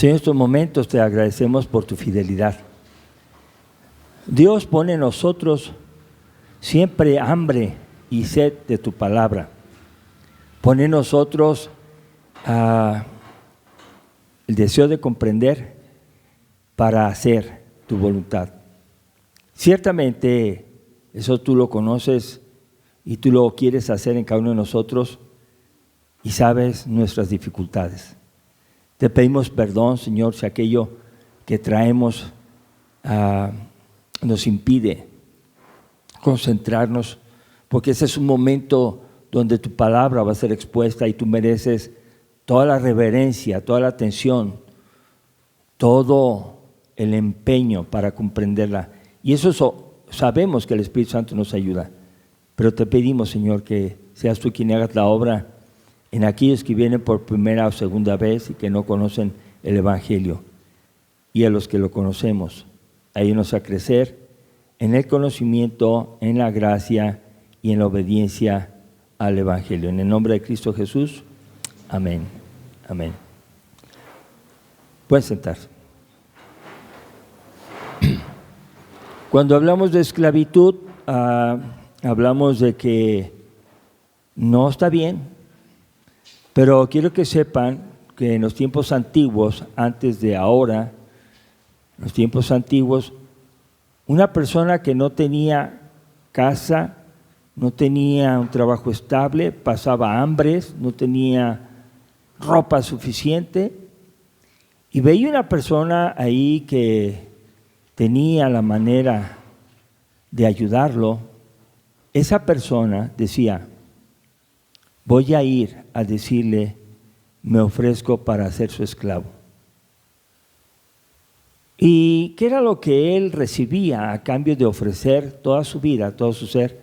Señor, en estos momentos te agradecemos por tu fidelidad. Dios pone en nosotros siempre hambre y sed de tu palabra. Pone en nosotros el deseo de comprender para hacer tu voluntad. Ciertamente, eso tú lo conoces y tú lo quieres hacer en cada uno de nosotros y sabes nuestras dificultades. Te pedimos perdón, Señor, si aquello que traemos nos impide concentrarnos, porque ese es un momento donde tu palabra va a ser expuesta y tú mereces toda la reverencia, toda la atención, todo el empeño para comprenderla. Y eso sabemos que el Espíritu Santo nos ayuda, pero te pedimos, Señor, que seas tú quien hagas la obra en aquellos que vienen por primera o segunda vez y que no conocen el Evangelio, y a los que lo conocemos, ayúdanos a crecer en el conocimiento, en la gracia y en la obediencia al Evangelio. En el nombre de Cristo Jesús, amén. Amén. Pueden sentarse. Cuando hablamos de esclavitud, hablamos de que no está bien, pero quiero que sepan que en los tiempos antiguos, antes de ahora, en los tiempos antiguos, una persona que no tenía casa, no tenía un trabajo estable, pasaba hambres, no tenía ropa suficiente, y veía una persona ahí que tenía la manera de ayudarlo. Esa persona decía: voy a ir a decirle, me ofrezco para ser su esclavo. ¿Y qué era lo que él recibía a cambio de ofrecer toda su vida, todo su ser,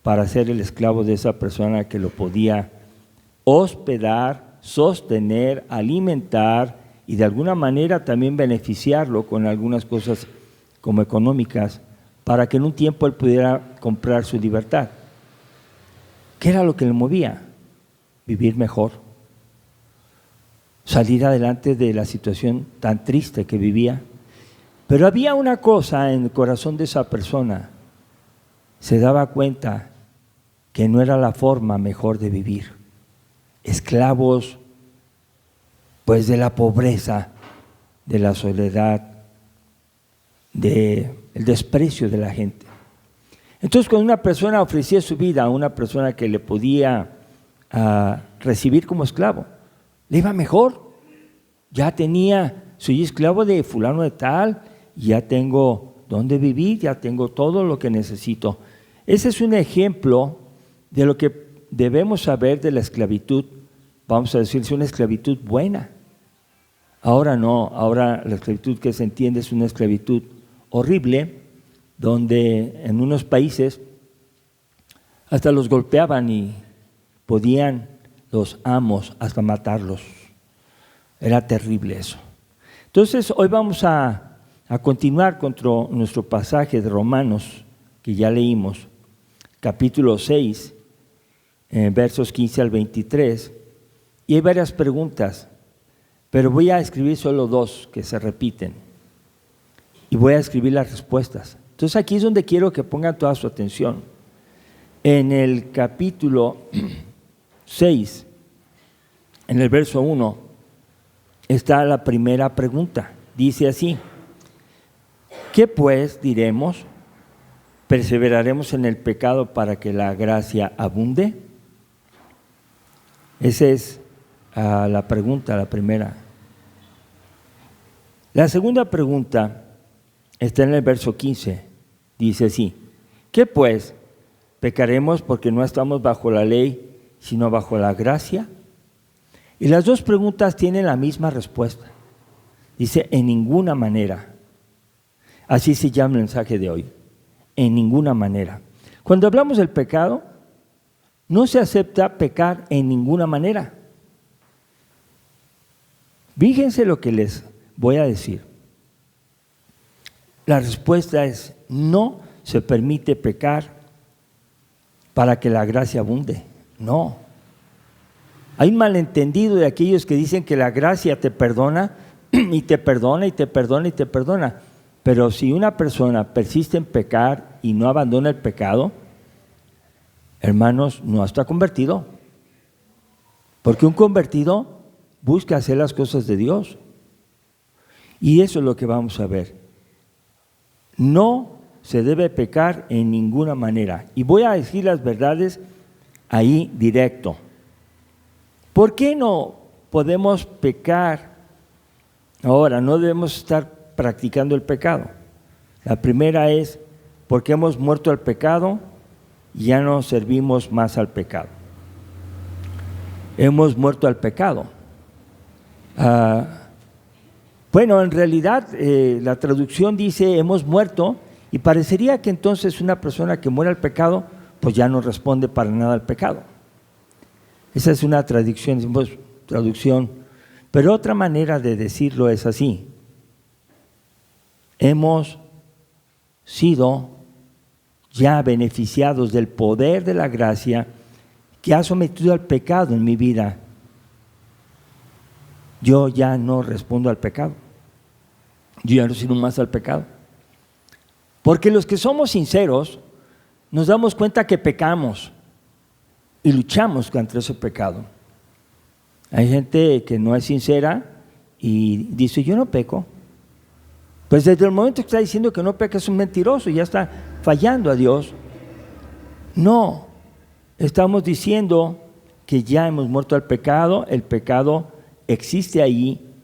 para ser el esclavo de esa persona que lo podía hospedar, sostener, alimentar y de alguna manera también beneficiarlo con algunas cosas como económicas, para que en un tiempo él pudiera comprar su libertad? ¿Qué era lo que le movía? Vivir mejor, salir adelante de la situación tan triste que vivía. Pero había una cosa en el corazón de esa persona: se daba cuenta que no era la forma mejor de vivir. Esclavos, pues, de la pobreza, de la soledad, del desprecio de la gente. Entonces, cuando una persona ofrecía su vida a una persona que le podía recibir como esclavo, le iba mejor. Ya tenía, soy esclavo de fulano de tal, ya tengo dónde vivir, ya tengo todo lo que necesito. Ese es un ejemplo de lo que debemos saber de la esclavitud. Vamos a decir, es una esclavitud buena. Ahora no, ahora la esclavitud que se entiende es una esclavitud horrible, donde en unos países hasta los golpeaban y podían los amos hasta matarlos. Era terrible eso. Entonces, hoy vamos a continuar con nuestro pasaje de Romanos, que ya leímos, capítulo 6, versos 15 al 23, y hay varias preguntas, pero voy a escribir solo dos que se repiten, y voy a escribir las respuestas. Entonces, aquí es donde quiero que pongan toda su atención. En el capítulo 6, en el verso 1, está la primera pregunta. Dice así: ¿qué pues diremos? ¿Perseveraremos en el pecado para que la gracia abunde? Esa es la pregunta, la primera. La segunda pregunta está en el verso 15. Dice así: ¿qué pues? ¿Pecaremos porque no estamos bajo la ley, sino bajo la gracia? Y las dos preguntas tienen la misma respuesta. Dice: en ninguna manera. Así se llama el mensaje de hoy. En ninguna manera. Cuando hablamos del pecado, no se acepta pecar en ninguna manera. Fíjense lo que les voy a decir. La respuesta es: no se permite pecar para que la gracia abunde. No. Hay un malentendido de aquellos que dicen que la gracia te perdona, y te perdona, y te perdona, y te perdona. Pero si una persona persiste en pecar y no abandona el pecado, hermanos, no está convertido. Porque un convertido busca hacer las cosas de Dios. Y eso es lo que vamos a ver. No se debe pecar en ninguna manera. Y voy a decir las verdades ahí directo. ¿Por qué no podemos pecar ahora? No debemos estar practicando el pecado. La primera es porque hemos muerto al pecado y ya no servimos más al pecado. Hemos muerto al pecado. Bueno, en realidad la traducción dice hemos muerto, y parecería que entonces una persona que muere al pecado pues ya no responde para nada al pecado. Esa es una traducción, pero otra manera de decirlo es así: hemos sido ya beneficiados del poder de la gracia que ha sometido al pecado en mi vida. Yo ya no respondo al pecado. Yo ya no sirvo más al pecado. Porque los que somos sinceros nos damos cuenta que pecamos y luchamos contra ese pecado. Hay gente que no es sincera y dice, yo no peco. Pues desde el momento que está diciendo que no peca es un mentiroso, ya está fallando a Dios. No, estamos diciendo que ya hemos muerto al pecado, el pecado existe ahí,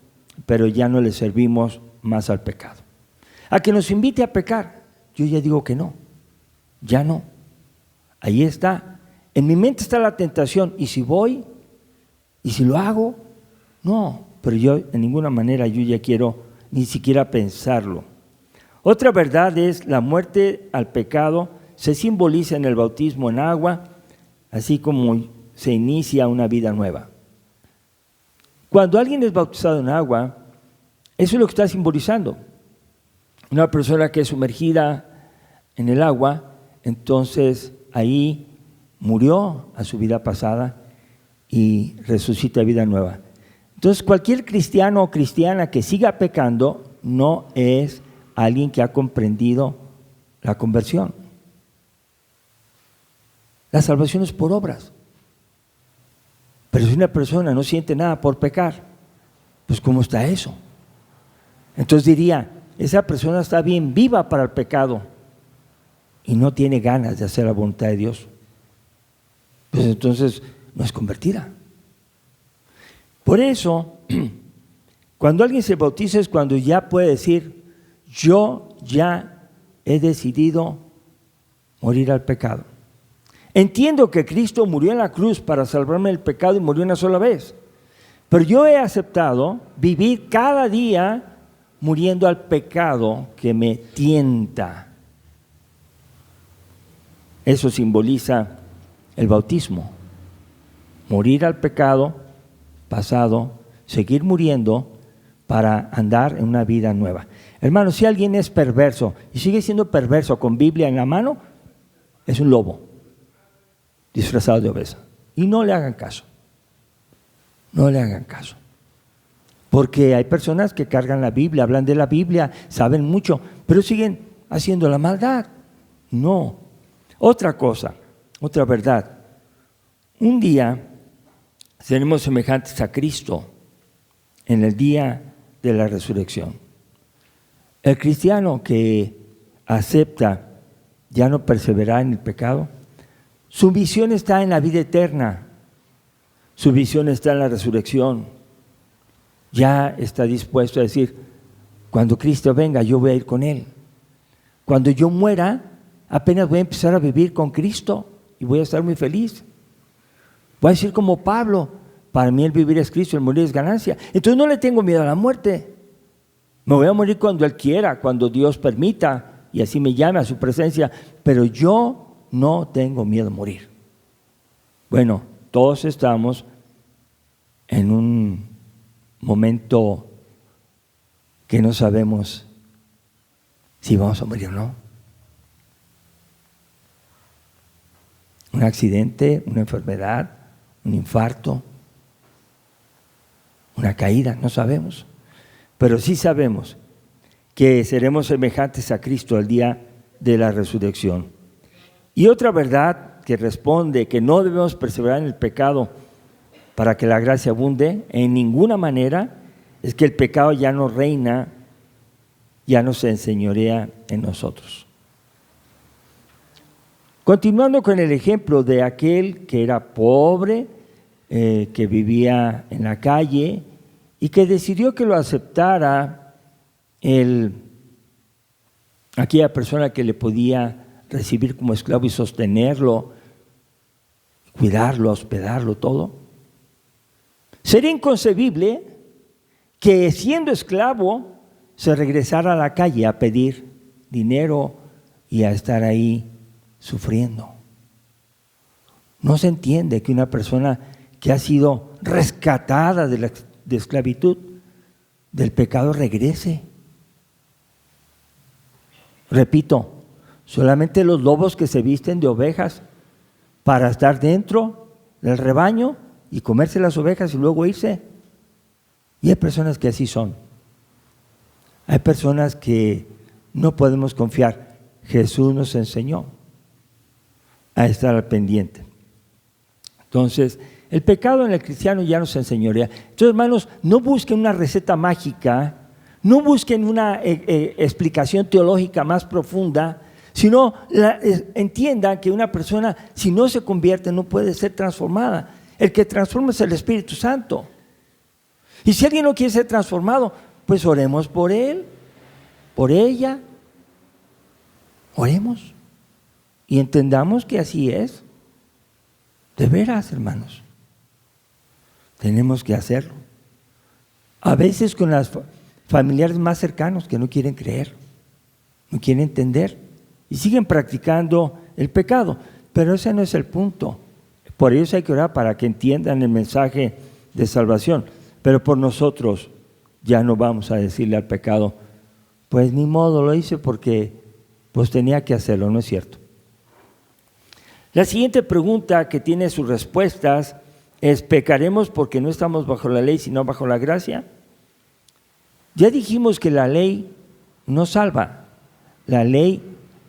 pero ya no le servimos más al pecado. A que nos invite a pecar, yo ya digo que no, ya no. Ahí está, en mi mente está la tentación, y si voy, y si lo hago, no, pero yo en ninguna manera yo ya quiero ni siquiera pensarlo. Otra verdad es la muerte al pecado se simboliza en el bautismo en agua, así como se inicia una vida nueva. Cuando alguien es bautizado en agua, eso es lo que está simbolizando. Una persona que es sumergida en el agua, entonces ahí murió a su vida pasada y resucita vida nueva. Entonces cualquier cristiano o cristiana que siga pecando no es alguien que ha comprendido la conversión. La salvación es por obras. Pero si una persona no siente nada por pecar, pues ¿cómo está eso? Entonces diría, esa persona está bien viva para el pecado y no tiene ganas de hacer la voluntad de Dios. Pues entonces no es convertida. Por eso, cuando alguien se bautiza es cuando ya puede decir, yo ya he decidido morir al pecado. Entiendo que Cristo murió en la cruz para salvarme del pecado y murió una sola vez. Pero yo he aceptado vivir cada día muriendo al pecado que me tienta. Eso simboliza el bautismo. Morir al pecado pasado, seguir muriendo para andar en una vida nueva. Hermanos, si alguien es perverso y sigue siendo perverso con Biblia en la mano, es un lobo disfrazado de oveja. Y no le hagan caso. No le hagan caso. Porque hay personas que cargan la Biblia, hablan de la Biblia, saben mucho, pero siguen haciendo la maldad. No. Otra cosa, otra verdad. Un día seremos semejantes a Cristo en el día de la resurrección. El cristiano que acepta ya no perseverar en el pecado, su visión está en la vida eterna, su visión está en la resurrección. Ya está dispuesto a decir, cuando Cristo venga yo voy a ir con Él. Cuando yo muera, apenas voy a empezar a vivir con Cristo y voy a estar muy feliz. Voy a decir como Pablo, para mí el vivir es Cristo, el morir es ganancia. Entonces no le tengo miedo a la muerte. Me voy a morir cuando Él quiera, cuando Dios permita y así me llame a su presencia, pero yo no tengo miedo a morir. Bueno, todos estamos en un momento que no sabemos si vamos a morir o no. Un accidente, una enfermedad, un infarto, una caída, no sabemos. pero sí sabemos que seremos semejantes a Cristo al día de la resurrección. Y otra verdad que responde que no debemos perseverar en el pecado para que la gracia abunde, en ninguna manera, es que el pecado ya no reina, ya no se enseñorea en nosotros. Continuando con el ejemplo de aquel que era pobre, que vivía en la calle y que decidió que lo aceptara aquella persona que le podía recibir como esclavo y sostenerlo, cuidarlo, hospedarlo, todo. Sería inconcebible que siendo esclavo se regresara a la calle a pedir dinero y a estar ahí sufriendo. No se entiende que una persona que ha sido rescatada de esclavitud, del pecado, regrese. Repito, solamente los lobos que se visten de ovejas para estar dentro del rebaño y comerse las ovejas y luego irse. Y hay personas que así son. Hay personas que no podemos confiar. Jesús nos enseñó a estar al pendiente. Entonces, el pecado en el cristiano ya nos enseñorea. Entonces, hermanos, no busquen una receta mágica, no busquen una explicación teológica más profunda, sino entiendan que una persona, si no se convierte, no puede ser transformada. El que transforma es el Espíritu Santo. Y si alguien no quiere ser transformado, pues oremos por él, por ella. Oremos y entendamos que así es. De veras, hermanos, tenemos que hacerlo. A veces con los familiares más cercanos que no quieren creer, no quieren entender y siguen practicando el pecado, pero ese no es el punto. Por ellos hay que orar para que entiendan el mensaje de salvación, pero por nosotros ya no vamos a decirle al pecado, pues ni modo, lo hice porque pues tenía que hacerlo, ¿no es cierto? La siguiente pregunta, que tiene sus respuestas, es: ¿pecaremos porque no estamos bajo la ley sino bajo la gracia? Ya dijimos que la ley no salva, la ley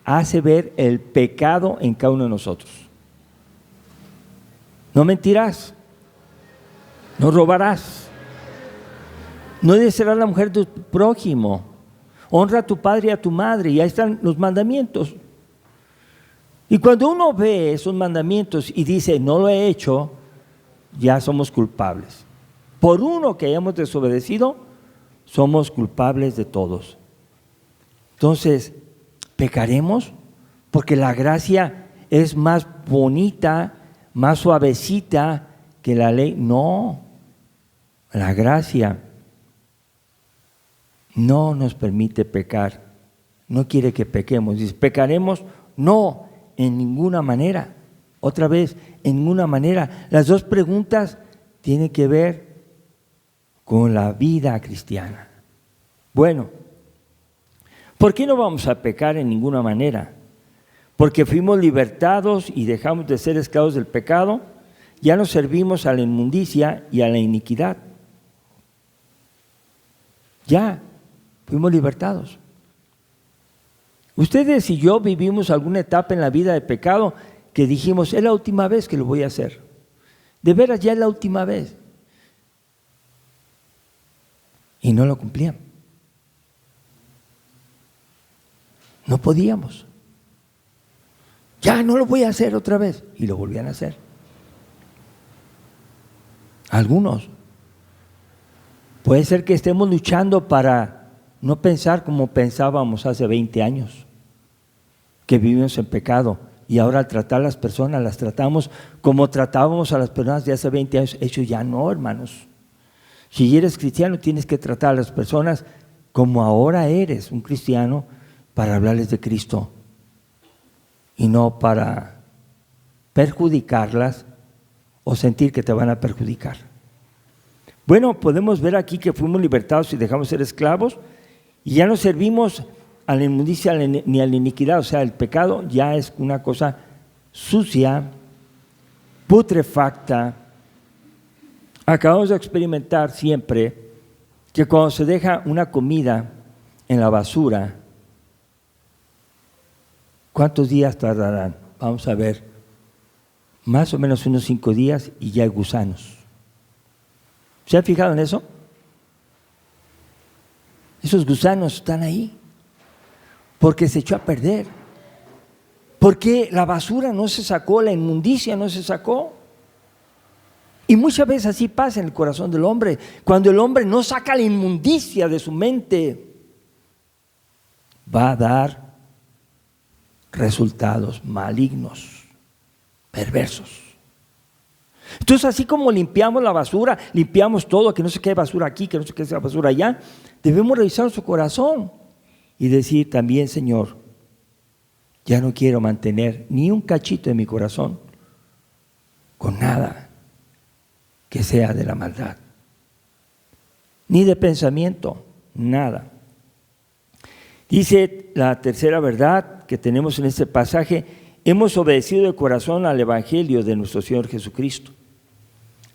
hace ver el pecado en cada uno de nosotros. No mentirás, no robarás, no desearás la mujer de tu prójimo, honra a tu padre y a tu madre, y ahí están los mandamientos. Y cuando uno ve esos mandamientos y dice, no lo he hecho, ya somos culpables. Por uno que hayamos desobedecido, somos culpables de todos. Entonces, ¿pecaremos? Porque la gracia es más bonita, más suavecita que la ley. No, la gracia no nos permite pecar, no quiere que pequemos. Dice, ¿pecaremos? No, en ninguna manera. Otra vez, en ninguna manera. Las dos preguntas tienen que ver con la vida cristiana. Bueno, ¿por qué no vamos a pecar en ninguna manera? Porque fuimos libertados y dejamos de ser esclavos del pecado, ya no servimos a la inmundicia y a la iniquidad. Ya fuimos libertados. Ustedes y yo vivimos alguna etapa en la vida de pecado que dijimos, es la última vez que lo voy a hacer. De veras, ya es la última vez. Y no lo cumplían. No podíamos. Ya no lo voy a hacer otra vez. Y lo volvían a hacer. Algunos. Puede ser que estemos luchando para no pensar como pensábamos hace 20 años, que vivimos en pecado, y ahora al tratar a las personas las tratamos como tratábamos a las personas de hace 20 años. Eso ya no, hermanos. Si eres cristiano, tienes que tratar a las personas como ahora eres un cristiano, para hablarles de Cristo y no para perjudicarlas o sentir que te van a perjudicar. Bueno, podemos ver aquí que fuimos libertados y dejamos de ser esclavos y ya no servimos a la inmundicia ni a la iniquidad. O sea, el pecado ya es una cosa sucia, putrefacta. Acabamos de experimentar siempre que cuando se deja una comida en la basura, ¿cuántos días tardarán? Vamos a ver, más o menos unos 5 días y ya hay gusanos. ¿Se han fijado en eso? Esos gusanos están ahí porque se echó a perder, porque la basura no se sacó, la inmundicia no se sacó. Y muchas veces así pasa en el corazón del hombre, cuando el hombre no saca la inmundicia de su mente, va a dar resultados malignos, perversos. Entonces, así como limpiamos la basura, limpiamos todo, que no se quede basura aquí, que no se quede basura allá, debemos revisar nuestro corazón y decir también, Señor, ya no quiero mantener ni un cachito de mi corazón con nada que sea de la maldad, ni de pensamiento, nada. Dice la tercera verdad que tenemos en este pasaje: hemos obedecido de corazón al Evangelio de nuestro Señor Jesucristo.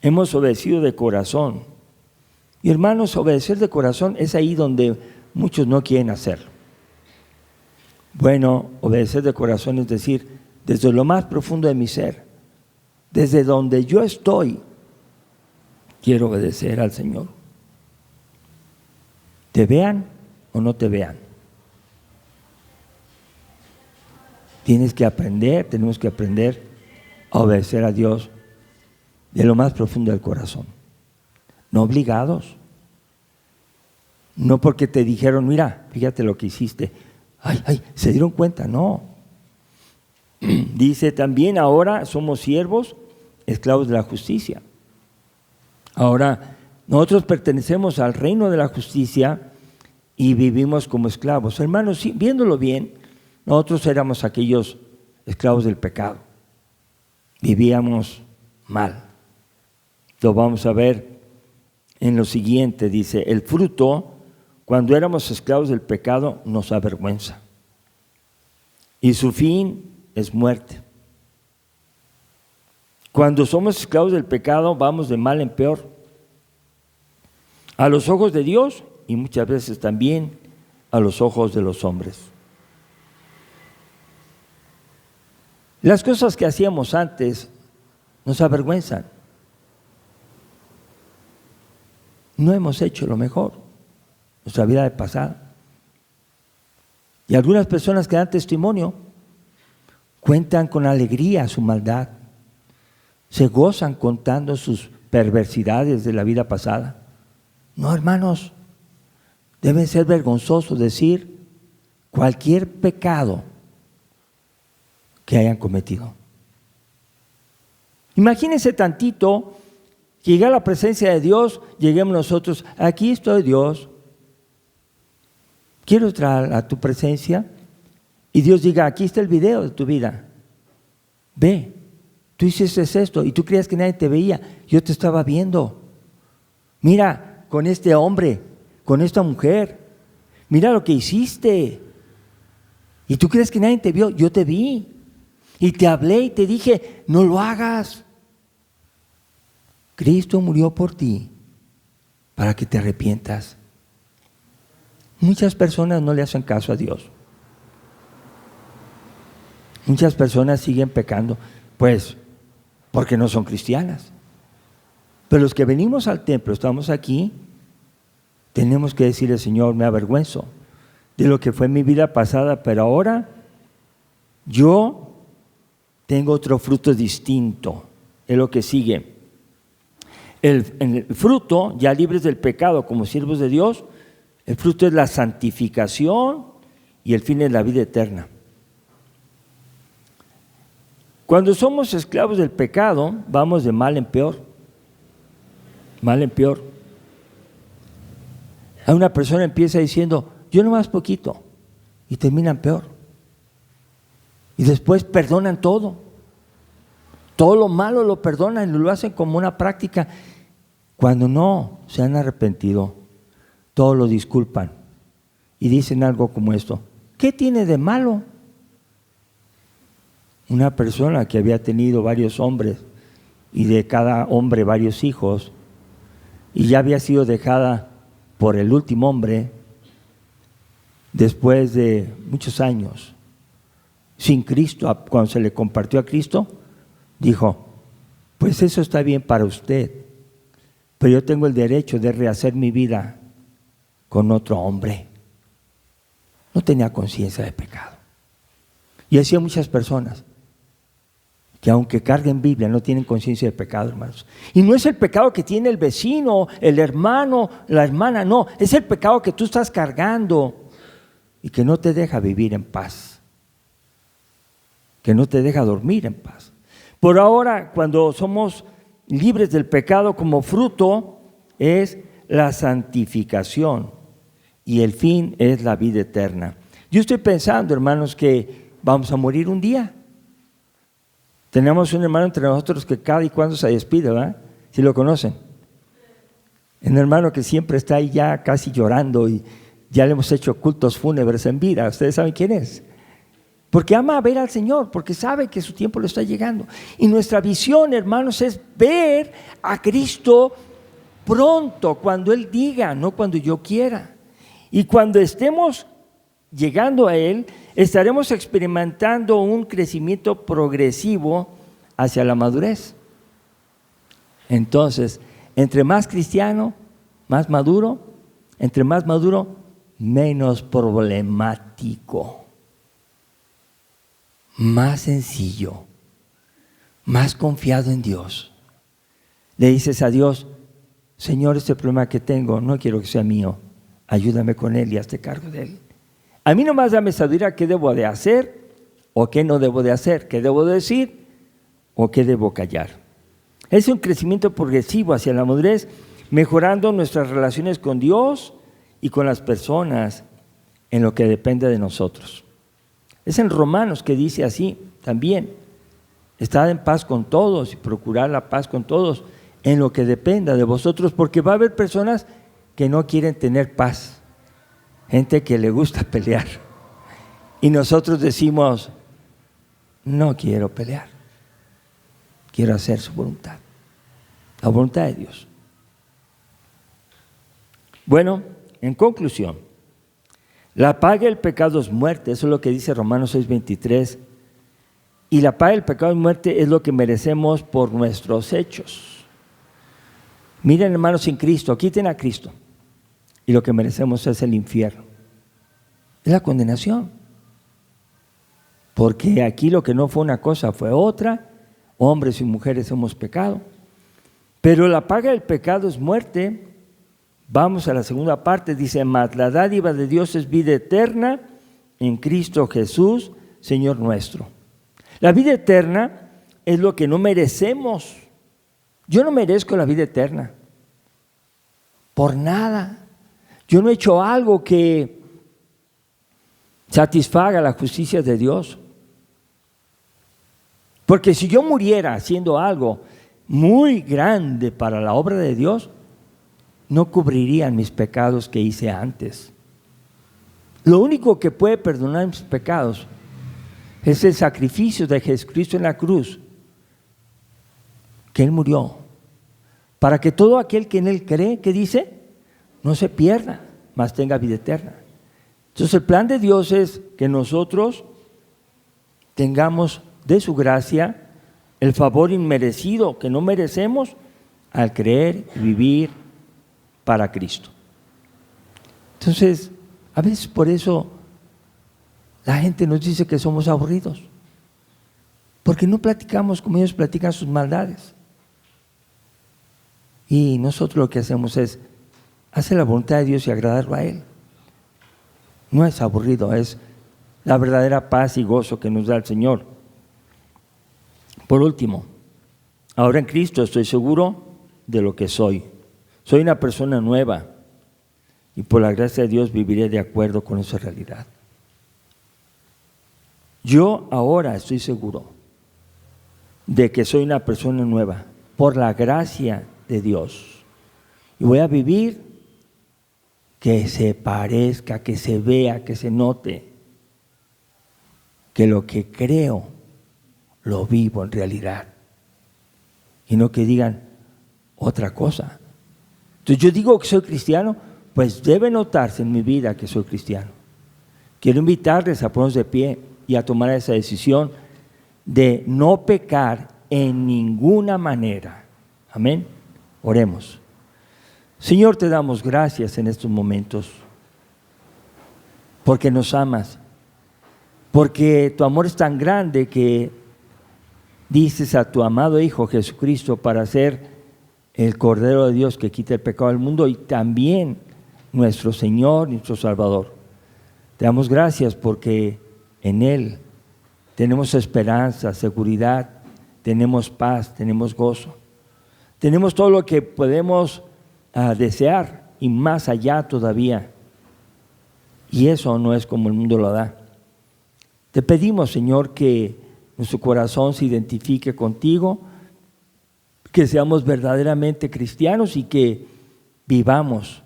Hemos obedecido de corazón. Y hermanos, obedecer de corazón es ahí donde muchos no quieren hacerlo. Bueno, obedecer de corazón es decir, desde lo más profundo de mi ser, desde donde yo estoy, quiero obedecer al Señor. ¿Te vean o no te vean? Tenemos que aprender a obedecer a Dios de lo más profundo del corazón. No obligados. No porque te dijeron, mira, fíjate lo que hiciste. Ay, se dieron cuenta, no. Dice también, ahora somos siervos, esclavos de la justicia. Ahora, nosotros pertenecemos al reino de la justicia y vivimos como esclavos. Hermanos, sí, viéndolo bien, nosotros éramos aquellos esclavos del pecado. Vivíamos mal. Lo vamos a ver en lo siguiente. Dice, el fruto, cuando éramos esclavos del pecado, nos avergüenza. Y su fin es muerte. Cuando somos esclavos del pecado, vamos de mal en peor. A los ojos de Dios y muchas veces también a los ojos de los hombres. Las cosas que hacíamos antes nos avergüenzan. No hemos hecho lo mejor, nuestra vida de pasada. Y algunas personas que dan testimonio cuentan con alegría su maldad, se gozan contando sus perversidades de la vida pasada. No, hermanos, debe ser vergonzoso decir cualquier pecado que hayan cometido. Imagínense tantito que llegue a la presencia de Dios, lleguemos nosotros, aquí estoy Dios, quiero entrar a tu presencia, y Dios diga, aquí está el video de tu vida, ve, tú hiciste esto, y tú creías que nadie te veía, yo te estaba viendo, mira, con este hombre, con esta mujer, mira lo que hiciste, y tú crees que nadie te vio, yo te vi, y te hablé y te dije, no lo hagas. Cristo murió por ti para que te arrepientas. Muchas personas no le hacen caso a Dios. Muchas personas siguen pecando, pues, porque no son cristianas. Pero los que venimos al templo, estamos aquí, tenemos que decirle, Señor, me avergüenzo de lo que fue mi vida pasada, pero ahora yo tengo otro fruto distinto. Es lo que sigue. En el fruto, ya libres del pecado como siervos de Dios, el fruto es la santificación y el fin es la vida eterna. Cuando somos esclavos del pecado, vamos de mal en peor. Mal en peor. A una persona empieza diciendo, yo nomás poquito, y terminan peor. Y después perdonan todo. Todo lo malo lo perdonan y lo hacen como una práctica. Cuando no se han arrepentido, todo lo disculpan y dicen algo como esto: ¿qué tiene de malo? Una persona que había tenido varios hombres y de cada hombre varios hijos y ya había sido dejada por el último hombre, después de muchos años, sin Cristo, cuando se le compartió a Cristo, dijo, pues eso está bien para usted, pero yo tengo el derecho de rehacer mi vida con otro hombre. No tenía conciencia de pecado. Y así hay muchas personas que aunque carguen Biblia no tienen conciencia de pecado, hermanos. Y no es el pecado que tiene el vecino, el hermano, la hermana, no. Es el pecado que tú estás cargando y que no te deja vivir en paz, que no te deja dormir en paz. Por ahora, cuando somos libres del pecado, como fruto es la santificación y el fin es la vida eterna. Yo estoy pensando, hermanos, que vamos a morir un día. Tenemos un hermano entre nosotros que cada y cuando se despide, ¿verdad? Si lo conocen. Un hermano que siempre está ahí ya casi llorando y ya le hemos hecho cultos fúnebres en vida. ¿Ustedes saben quién es? Porque ama ver al Señor, porque sabe que su tiempo le está llegando. Y nuestra visión, hermanos, es ver a Cristo pronto, cuando Él diga, no cuando yo quiera. Y cuando estemos llegando a Él, estaremos experimentando un crecimiento progresivo hacia la madurez. Entonces, entre más cristiano, más maduro, entre más maduro, menos problemático, más sencillo, más confiado en Dios. Le dices a Dios, Señor, este problema que tengo, no quiero que sea mío, ayúdame con él y hazte cargo de él. A mí nomás dame sabiduría qué debo de hacer o qué no debo de hacer, qué debo de decir o qué debo callar. Es un crecimiento progresivo hacia la madurez, mejorando nuestras relaciones con Dios y con las personas en lo que depende de nosotros. Es en Romanos que dice así también, estad en paz con todos y procurad la paz con todos en lo que dependa de vosotros, porque va a haber personas que no quieren tener paz, gente que le gusta pelear. Y nosotros decimos, no quiero pelear, quiero hacer su voluntad, la voluntad de Dios. Bueno, en conclusión, la paga del pecado es muerte, eso es lo que dice Romanos 6:23, y la paga del pecado es muerte es lo que merecemos por nuestros hechos. Miren, hermanos, sin Cristo, quiten a Cristo, y lo que merecemos es el infierno, es la condenación, porque aquí lo que no fue una cosa fue otra, hombres y mujeres hemos pecado, pero la paga del pecado es muerte. Vamos a la segunda parte, dice, mas la dádiva de Dios es vida eterna en Cristo Jesús, Señor nuestro. La vida eterna es lo que no merecemos. Yo no merezco la vida eterna, por nada. Yo no he hecho algo que satisfaga la justicia de Dios. Porque si yo muriera haciendo algo muy grande para la obra de Dios, no cubrirían mis pecados que hice antes. Lo único que puede perdonar mis pecados es el sacrificio de Jesucristo en la cruz, que Él murió, para que todo aquel que en Él cree, ¿qué dice? No se pierda, mas tenga vida eterna. Entonces el plan de Dios es que nosotros tengamos de su gracia el favor inmerecido que no merecemos al creer y vivir para Cristo. Entonces, a veces por eso la gente nos dice que somos aburridos, porque no platicamos como ellos platican sus maldades. Y nosotros lo que hacemos es hacer la voluntad de Dios y agradarlo a Él. No es aburrido, es la verdadera paz y gozo que nos da el Señor. Por último, ahora en Cristo estoy seguro de lo que soy. Soy una persona nueva y por la gracia de Dios viviré de acuerdo con esa realidad. Yo ahora estoy seguro de que soy una persona nueva por la gracia de Dios. Y voy a vivir que se parezca, que se vea, que se note que lo que creo lo vivo en realidad. Y no que digan otra cosa. Entonces yo digo que soy cristiano pues debe notarse en mi vida que soy cristiano. Quiero invitarles a ponernos de pie y a tomar esa decisión de no pecar en ninguna manera. Amén. Oremos. Señor, te damos gracias en estos momentos porque nos amas, porque tu amor es tan grande que dices a tu amado Hijo Jesucristo para ser el Cordero de Dios que quita el pecado del mundo y también nuestro Señor, nuestro Salvador. Te damos gracias porque en Él tenemos esperanza, seguridad, tenemos paz, tenemos gozo. Tenemos todo lo que podemos desear y más allá todavía. Y eso no es como el mundo lo da. Te pedimos, Señor, que nuestro corazón se identifique contigo, que seamos verdaderamente cristianos y que vivamos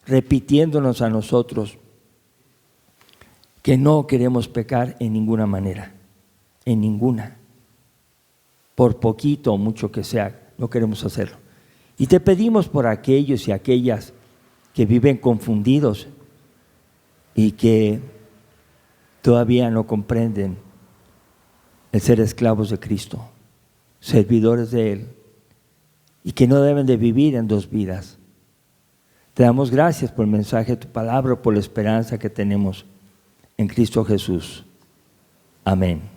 repitiéndonos a nosotros que no queremos pecar en ninguna manera, en ninguna. Por poquito o mucho que sea, no queremos hacerlo. Y te pedimos por aquellos y aquellas que viven confundidos y que todavía no comprenden el ser esclavos de Cristo, servidores de Él, y que no deben de vivir en dos vidas. Te damos gracias por el mensaje de tu palabra, por la esperanza que tenemos en Cristo Jesús. Amén.